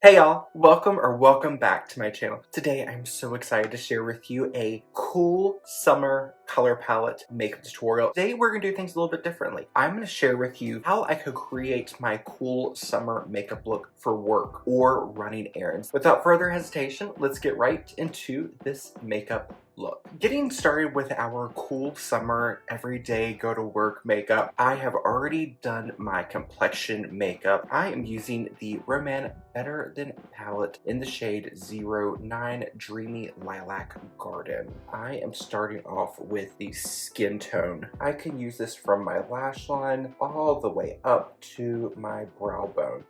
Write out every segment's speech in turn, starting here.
Hey y'all, welcome back to my channel. Today I'm so excited to share with you a cool summer color palette makeup tutorial. Today we're gonna do things a little bit differently. I'm gonna share with you how I could create my cool summer makeup look for work or running errands. Without further hesitation, let's get right into this makeup look. Getting started with our cool summer everyday go to work makeup, I have already done my complexion makeup. I am using the Roman Better Than palette in the shade 09 Dreamy Lilac Garden. I am starting off with the skin tone. I can use this from my lash line all the way up to my brow bone.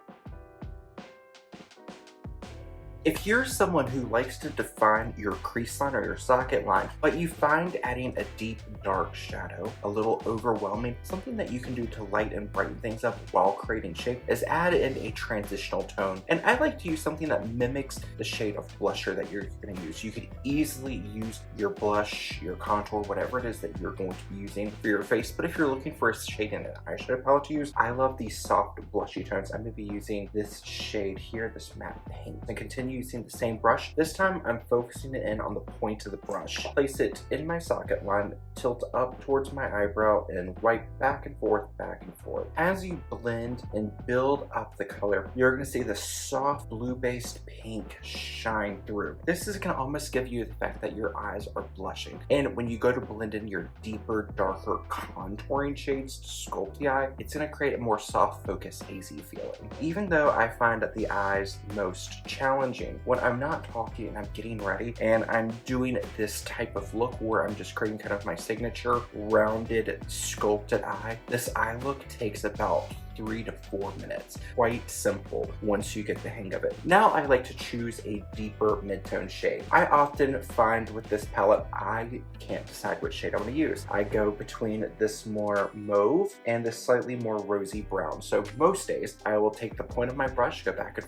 If you're someone who likes to define your crease line or your socket line, but you find adding a deep dark shadow a little overwhelming, something that you can do to light and brighten things up while creating shape is add in a transitional tone. And I like to use something that mimics the shade of blusher that you're going to use. You could easily use your blush, your contour, whatever it is that you're going to be using for your face. But if you're looking for a shade in an eyeshadow palette to use, I love these soft blushy tones. I'm going to be using this shade here, this matte pink, and continue using the same brush. This time I'm focusing it in on the point of the brush. Place it in my socket line, tilt up towards my eyebrow, and wipe back and forth, back and forth. As you blend and build up the color, you're going to see the soft blue-based pink shine through. This is going to almost give you the fact that your eyes are blushing. And when you go to blend in your deeper, darker contouring shades to sculpt the eye, it's going to create a more soft focus, hazy feeling. Even though I find that the eyes most challenging when I'm not talking and I'm getting ready and I'm doing this type of look where I'm just creating kind of my signature rounded sculpted eye, this eye look takes about 3 to 4 minutes. Quite simple once you get the hang of it. Now I like to choose a deeper mid-tone shade. I often find with this palette, I can't decide which shade I want to use. I go between this more mauve and this slightly more rosy brown. So most days I will take the point of my brush, go back and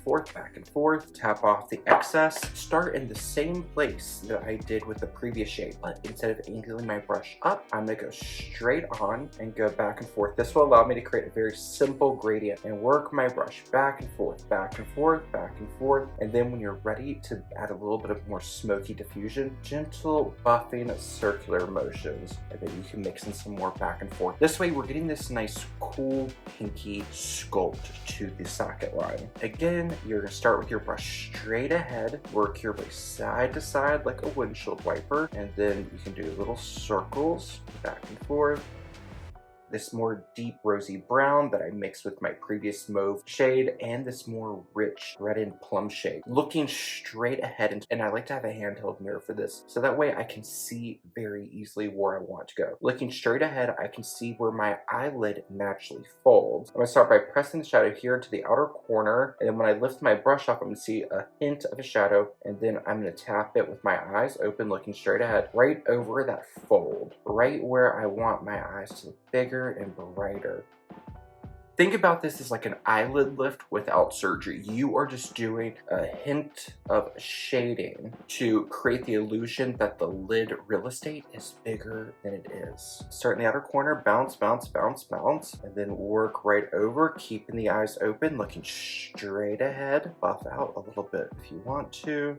forth, tap off the excess, start in the same place that I did with the previous shade, but instead of angling my brush up, I'm gonna go straight on and go back and forth. This will allow me to create a very simple gradient and work my brush back and forth, back and forth, back and forth. And then when you're ready to add a little bit of more smoky diffusion, gentle buffing circular motions, and then you can mix in some more back and forth. This way we're getting this nice cool pinky sculpt to the socket line. Again, you're gonna start with your brush straight ahead, work your way side to side like a windshield wiper, and then you can do little circles back and forth. This more deep rosy brown that I mixed with my previous mauve shade, and this more rich red and plum shade. Looking straight ahead, and I like to have a handheld mirror for this, so that way I can see very easily where I want to go. Looking straight ahead, I can see where my eyelid naturally folds. I'm gonna start by pressing the shadow here into the outer corner, and then when I lift my brush up, I'm gonna see a hint of a shadow, and then I'm gonna tap it with my eyes open, looking straight ahead, right over that fold, right where I want my eyes to look bigger and brighter. Think about this as like an eyelid lift without surgery. You are just doing a hint of shading to create the illusion that the lid real estate is bigger than it is. Start in the outer corner, bounce, bounce, bounce, bounce, and then work right over, keeping the eyes open, looking straight ahead. Buff out a little bit if you want to.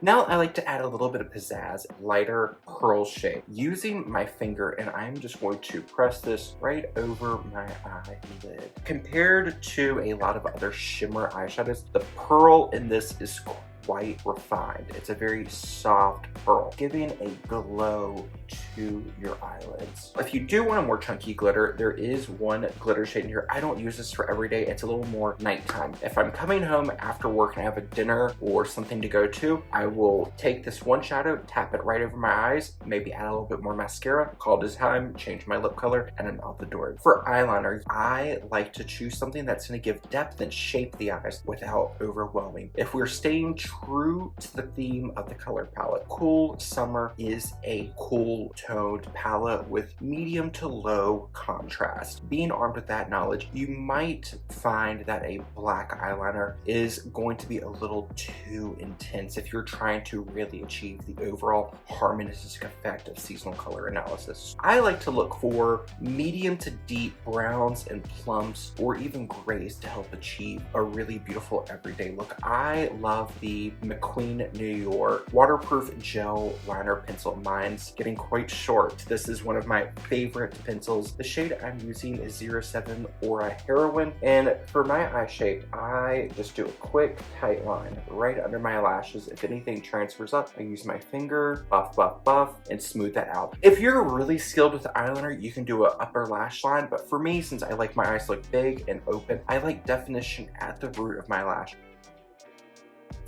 Now I like to add a little bit of pizzazz, lighter pearl shade, using my finger, and I'm just going to press this right over my eyelid. Compared to a lot of other shimmer eyeshadows, the pearl in this is quite refined. It's a very soft pearl, giving a glow to your eyelids. If you do want a more chunky glitter, there is one glitter shade in here. I don't use this for every day. It's a little more nighttime. If I'm coming home after work and I have a dinner or something to go to, I will take this one shadow, tap it right over my eyes, maybe add a little bit more mascara, call it time, change my lip color, and I'm out the door. For eyeliner, I like to choose something that's going to give depth and shape the eyes without overwhelming. If we're staying true to the theme of the color palette, cool summer is a cool tone. toned palette with medium to low contrast. Being armed with that knowledge, you might find that a black eyeliner is going to be a little too intense if you're trying to really achieve the overall harmonistic effect of seasonal color analysis. I like to look for medium to deep browns and plums or even grays to help achieve a really beautiful everyday look. I love the McQueen New York waterproof gel liner pencil. Mine's getting quite short. This is one of my favorite pencils. The shade I'm using is 07 Aura Heroine, and for my eye shape, I just do a quick tight line right under my lashes. If anything transfers up, I use my finger, buff, buff, buff, and smooth that out. If you're really skilled with eyeliner, you can do an upper lash line, but for me, since I like my eyes to look big and open, I like definition at the root of my lash.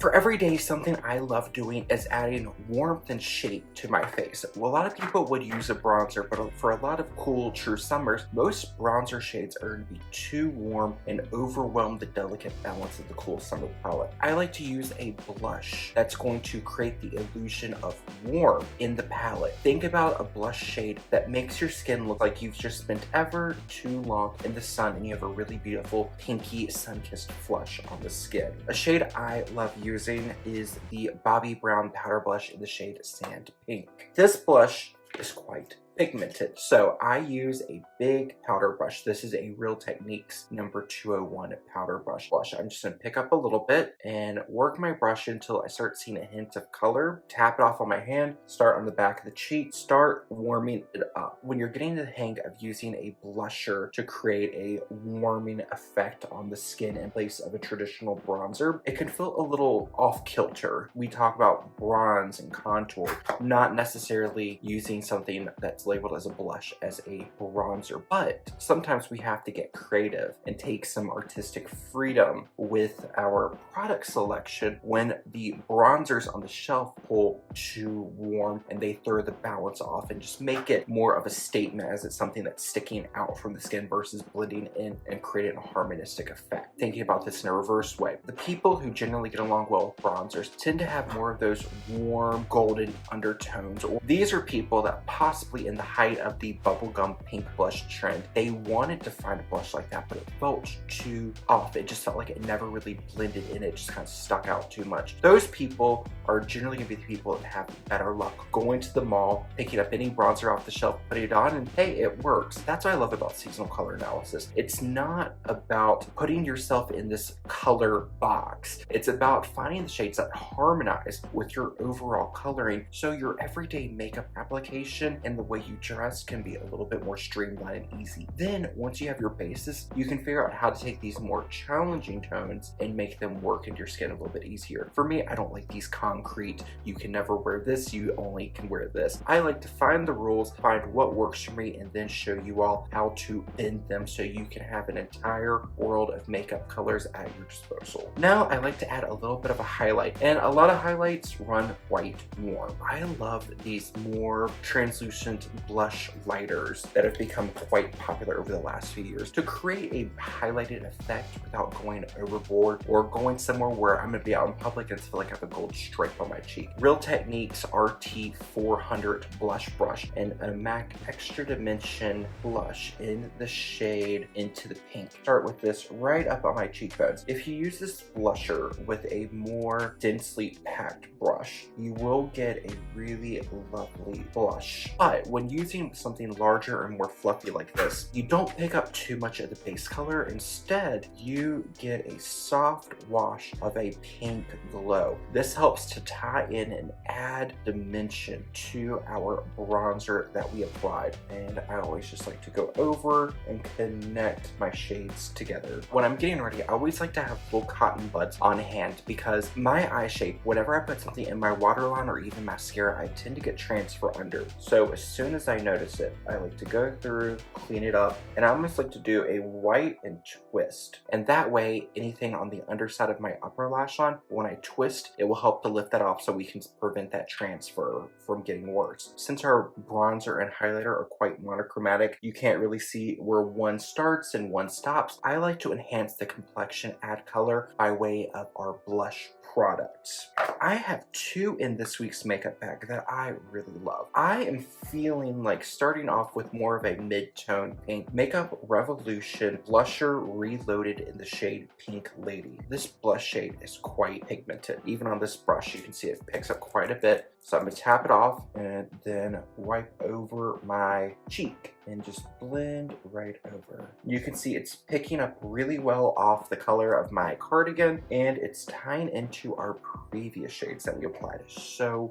For every day, something I love doing is adding warmth and shape to my face. Well, a lot of people would use a bronzer, but for a lot of cool, true summers, most bronzer shades are going to be too warm and overwhelm the delicate balance of the cool summer palette. I like to use a blush that's going to create the illusion of warm in the palette. Think about a blush shade that makes your skin look like you've just spent ever too long in the sun and you have a really beautiful pinky sun-kissed flush on the skin. A shade I love using is the Bobbi Brown powder blush in the shade Sand Pink. This blush is quite pigmented, so I use a big powder brush. This is a Real Techniques number 201 powder brush. I'm just going to pick up a little bit and work my brush until I start seeing a hint of color. Tap it off on my hand, start on the back of the cheek, start warming it up. When you're getting the hang of using a blusher to create a warming effect on the skin in place of a traditional bronzer, it can feel a little off kilter. We talk about bronze and contour, not necessarily using something that's labeled as a blush as a bronzer, but sometimes we have to get creative and take some artistic freedom with our product selection when the bronzers on the shelf pull too warm and they throw the balance off and just make it more of a statement as it's something that's sticking out from the skin versus blending in and creating a harmonistic effect. Thinking about this in a reverse way, the people who generally get along well with bronzers tend to have more of those warm golden undertones. These are people that possibly in the height of the bubblegum pink blush trend, they wanted to find a blush like that, but it felt too off. It just felt like it never really blended in. It just kind of stuck out too much. Those people are generally going to be the people that have better luck going to the mall, picking up any bronzer off the shelf, putting it on, and hey, it works. That's what I love about seasonal color analysis. It's not about putting yourself in this color box. It's about finding the shades that harmonize with your overall coloring so your everyday makeup application and the way you dress can be a little bit more streamlined and easy. Then once you have your basis, you can figure out how to take these more challenging tones and make them work into your skin a little bit easier. For me, I don't like these concrete, you can never wear this, you only can wear this. I like to find the rules, find what works for me, and then show you all how to bend them so you can have an entire world of makeup colors at your disposal. Now I like to add a little bit of a highlight, and a lot of highlights run quite warm. I love these more translucent blush lighters that have become quite popular over the last few years to create a highlighted effect without going overboard or going somewhere where I'm going to be out in public and feel like I have a gold stripe on my cheek. Real Techniques RT 400 blush brush and a MAC Extra Dimension blush in the shade Into the Pink. Start with this right up on my cheekbones. If you use this blusher with a more densely packed brush, you will get a really lovely blush. But when using something larger and more fluffy like this, you don't pick up too much of the base color. Instead, you get a soft wash of a pink glow. This helps to tie in and add dimension to our bronzer that we applied. And I always just like to go over and connect my shades together. When I'm getting ready, I always like to have little cotton buds on hand because my eye shape, whenever I put something in my waterline or even mascara, I tend to get transfer under. So as soon as I notice it, I like to go through, clean it up, and I almost like to do a white and twist. And that way, anything on the underside of my upper lash line, when I twist, it will help to lift that off so we can prevent that transfer from getting worse. Since our bronzer and highlighter are quite monochromatic, you can't really see where one starts and one stops. I like to enhance the complexion, add color by way of our blush products. I have two in this week's makeup bag that I really love. I am feeling feeling like starting off with more of a mid-tone pink, Makeup Revolution Blusher Reloaded in the shade Pink Lady. This blush shade is quite pigmented. Even on this brush, you can see it picks up quite a bit. So I'm gonna tap it off and then wipe over my cheek and just blend right over. You can see it's picking up really well off the color of my cardigan, and it's tying into our previous shades that we applied so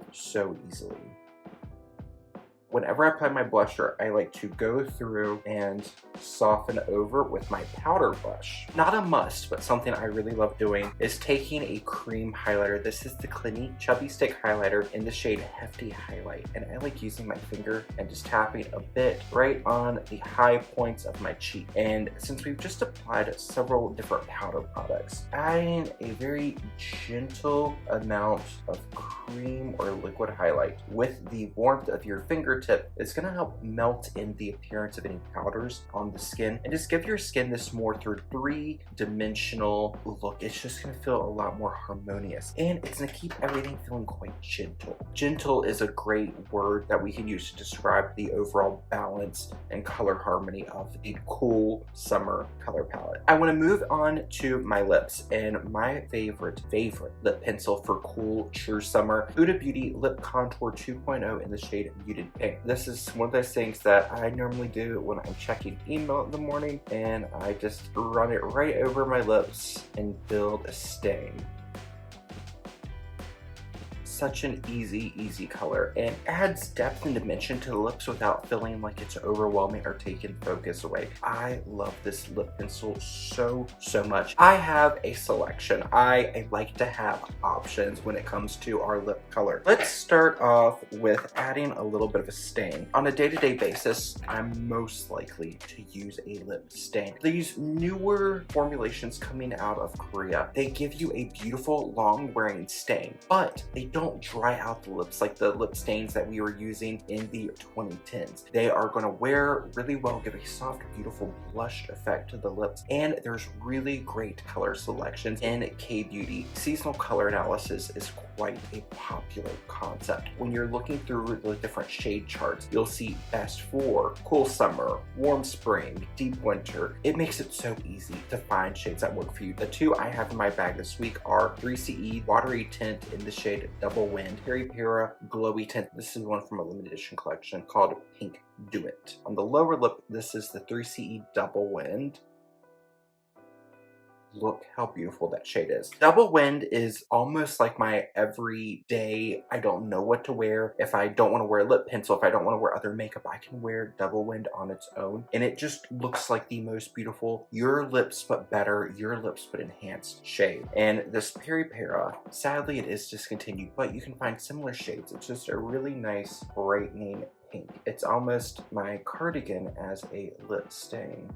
easily. Whenever I apply my blusher, I like to go through and soften over with my powder brush. Not a must, but something I really love doing is taking a cream highlighter. This is the Clinique Chubby Stick Highlighter in the shade Hefty Highlight. And I like using my finger and just tapping a bit right on the high points of my cheek. And since we've just applied several different powder products, adding a very gentle amount of cream or liquid highlight with the warmth of your fingertip is going to help melt in the appearance of any powders on the skin and just give your skin this more three-dimensional look. It's just going to feel a lot more harmonious, and it's going to keep everything feeling quite gentle. Gentle is a great word that we can use to describe the overall balance and color harmony of the cool summer color palette. I want to move on to my lips, and my favorite lip pencil for cool true summer, Huda Beauty Lip Contour 2.0 in the shade Muted Pink. This is one of those things that I normally do when I'm checking email in the morning, and I just run it right over my lips and build a stain. Such an easy color, and adds depth and dimension to the lips without feeling like it's overwhelming or taking focus away. I love this lip pencil so much. I have a selection. I like to have options when it comes to our lip color. Let's start off with adding a little bit of a stain. On a day-to-day basis, I'm most likely to use a lip stain. These newer formulations coming out of Korea, they give you a beautiful long-wearing stain, but they don't dry out the lips like the lip stains that we were using in the 2010s. They are going to wear really well, give a soft, beautiful blush effect to the lips, and there's really great color selections in K-Beauty. Seasonal color analysis is quite a popular concept. When you're looking through the different shade charts, you'll see best for cool summer, warm spring, deep winter. It makes it so easy to find shades that work for you. The two I have in my bag this week are 3CE Watery Tint in the shade Double Wind, Periwinkle Glowy Tint. This is one from a limited edition collection called Pink Do It. On the lower lip, this is the 3CE Double Wind. Look how beautiful that shade is. Double Wind is almost like my everyday, I don't know what to wear. If I don't want to wear a lip pencil, if I don't want to wear other makeup, I can wear Double Wind on its own. And it just looks like the most beautiful, your lips but better, your lips but enhanced shade. And this Periwinkle, sadly it is discontinued, but you can find similar shades. It's just a really nice brightening pink. It's almost my cardigan as a lip stain.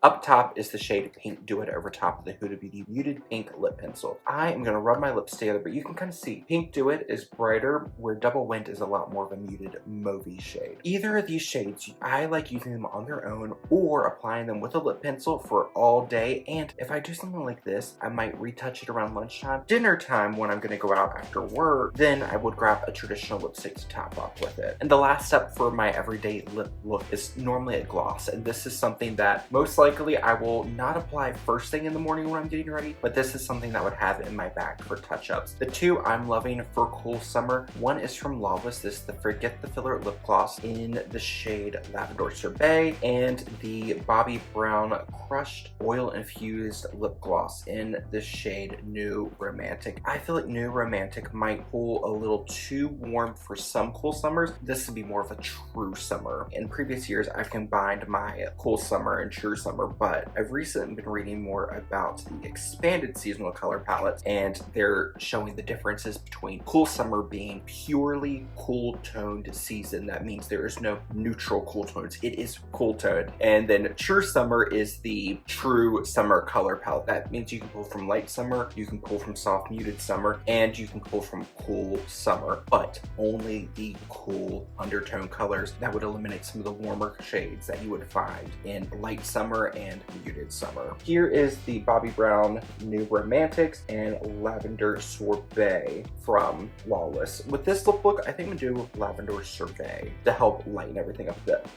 Up top is the shade Pink Do It over top of the Huda Beauty Muted Pink Lip Pencil. I am going to rub my lips together, but you can kind of see Pink Do It is brighter, where Double Wind is a lot more of a muted mauvey shade. Either of these shades, I like using them on their own or applying them with a lip pencil for all day. And if I do something like this, I might retouch it around lunchtime. Dinner time, when I'm going to go out after work, then I would grab a traditional lipstick to top off with it. And the last step for my everyday lip look is normally a gloss. And this is something that most likely I will not apply first thing in the morning when I'm getting ready, but this is something that I would have in my bag for touch-ups. The two I'm loving for cool summer, one is from Lavender. This is the Forget the Filler lip gloss in the shade Lavender Sorbet, and the Bobbi Brown Crushed Oil Infused Lip Gloss in the shade New Romantic. I feel like New Romantic might pull a little too warm for some cool summers. This would be more of a true summer. In previous years, I've combined my cool summer and true summer, but I've recently been reading more about the expanded seasonal color palettes, and they're showing the differences between cool summer being purely cool toned season. That means there is no neutral cool tones. It is cool toned. And then true summer is the true summer color palette. That means you can pull from light summer, you can pull from soft muted summer, and you can pull from cool summer, but only the cool undertone colors. That would eliminate some of the warmer shades that you would find in light summer and muted summer. Here is the Bobbi Brown New Romantics and Lavender Sorbet from Flawless. With this lip look, I think I'm gonna do Lavender Sorbet to help lighten everything up a bit.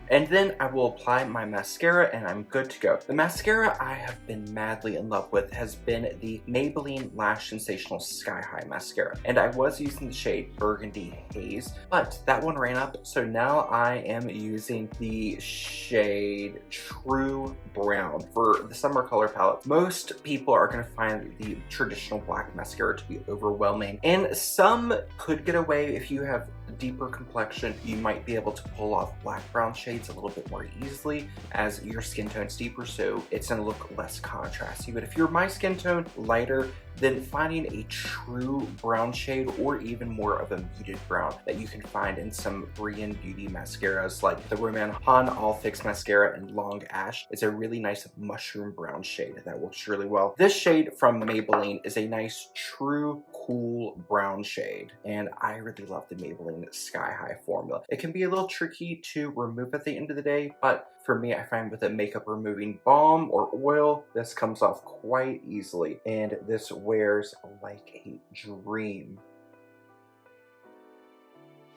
And then I will apply my mascara and I'm good to go. The mascara I have been madly in love with has been the Maybelline Lash Sensational Sky High Mascara. And I was using the shade Burgundy Haze, but that one ran up. So now I am using the shade True Brown for the summer color palette. Most people are gonna find the traditional black mascara to be overwhelming. And some could get away if you have a deeper complexion. You might be able to pull off black brown shades a little bit more easily as your skin tone's deeper, so it's gonna look less contrasty. But if you're my skin tone, lighter, then finding a true brown shade or even more of a muted brown that you can find in some Korean beauty mascaras like the Roman Han All Fix Mascara and Long Ash is a really nice mushroom brown shade that works really well. This shade from Maybelline is a nice true cool brown shade, and I really love the Maybelline Sky High formula. It can be a little tricky to remove at the end of the day, but for me, I find with a makeup removing balm or oil, this comes off quite easily, and this wears like a dream.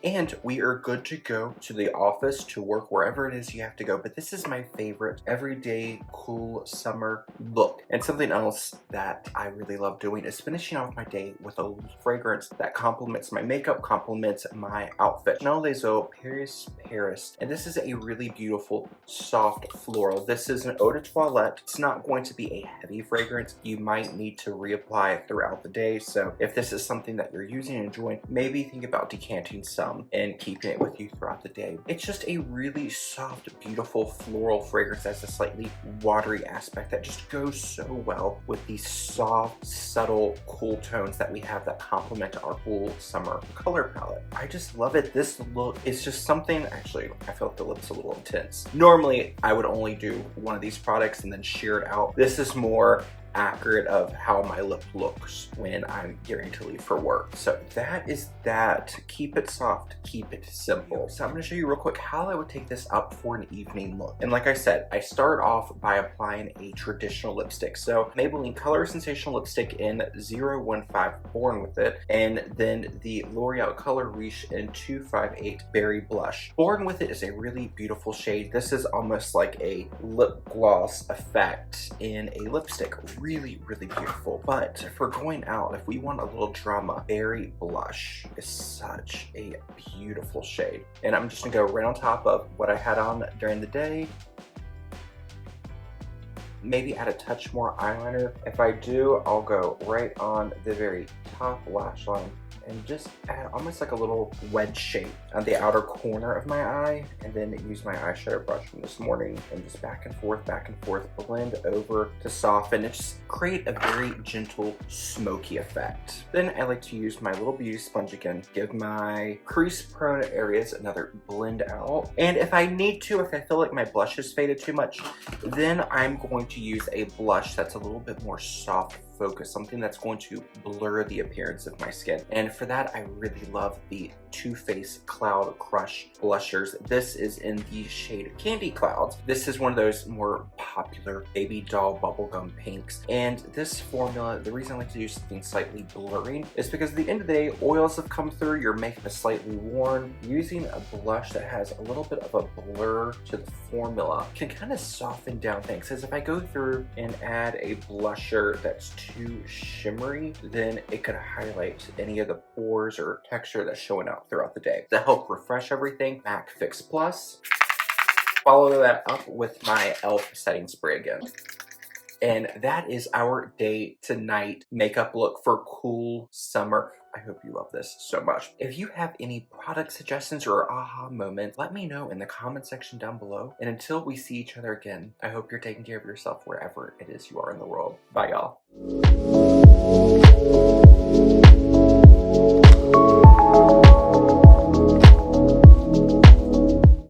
And we are good to go to the office, to work, wherever it is you have to go. But this is my favorite everyday cool summer look. And something else that I really love doing is finishing off my day with a fragrance that complements my makeup, complements my outfit. Chanel Les Eaux Paris. And this is a really beautiful, soft floral. This is an eau de toilette. It's not going to be a heavy fragrance. You might need to reapply it throughout the day. So if this is something that you're using and enjoying, maybe think about decanting some and keeping it with you throughout the day. It's just a really soft, beautiful floral fragrance that's a slightly watery aspect that just goes so well with these soft, subtle, cool tones that we have that complement our cool summer color palette. I just love it. This look is just something, actually, I feel like the lip's a little intense. Normally, I would only do one of these products and then shear it out. This is more accurate of how my lip looks when I'm getting to leave for work. So that is that. Keep it soft, keep it simple. So I'm gonna show you real quick how I would take this up for an evening look. And like I said, I start off by applying a traditional lipstick. So Maybelline Color Sensational Lipstick in 015 Born With It, and then the L'Oreal Color Riche in 258 Berry Blush. Born With It is a really beautiful shade. This is almost like a lip gloss effect in a lipstick. Really, really beautiful. But for going out, if we want a little drama, Berry Blush is such a beautiful shade. And I'm just gonna go right on top of what I had on during the day. Maybe add a touch more eyeliner. If I do, I'll go right on the very top lash line and just add almost like a little wedge shape on the outer corner of my eye, and then use my eyeshadow brush from this morning and just back and forth, blend over to soften and just create a very gentle smoky effect. Then I like to use my little beauty sponge again, give my crease prone areas another blend out. And if I need to, if I feel like my blush has faded too much, then I'm going to use a blush that's a little bit more soft focus, something that's going to blur the appearance of my skin. And for that, I really love the Too Faced Cloud Crush blushers. This is in the shade Candy Clouds. This is one of those more popular baby doll bubblegum pinks. And this formula, the reason I like to do something slightly blurring is because at the end of the day, oils have come through, your makeup is slightly worn. Using a blush that has a little bit of a blur to the formula can kind of soften down things. As if I go through and add a blusher that's too shimmery, then it could highlight any of the pores or texture that's showing out throughout the day. To help refresh everything, MAC Fix Plus. Follow that up with my e.l.f. setting spray again. And that is our day to night makeup look for cool summer. I hope you love this so much. If you have any product suggestions or aha moments, let me know in the comment section down below. And until we see each other again, I hope you're taking care of yourself wherever it is you are in the world. Bye, y'all.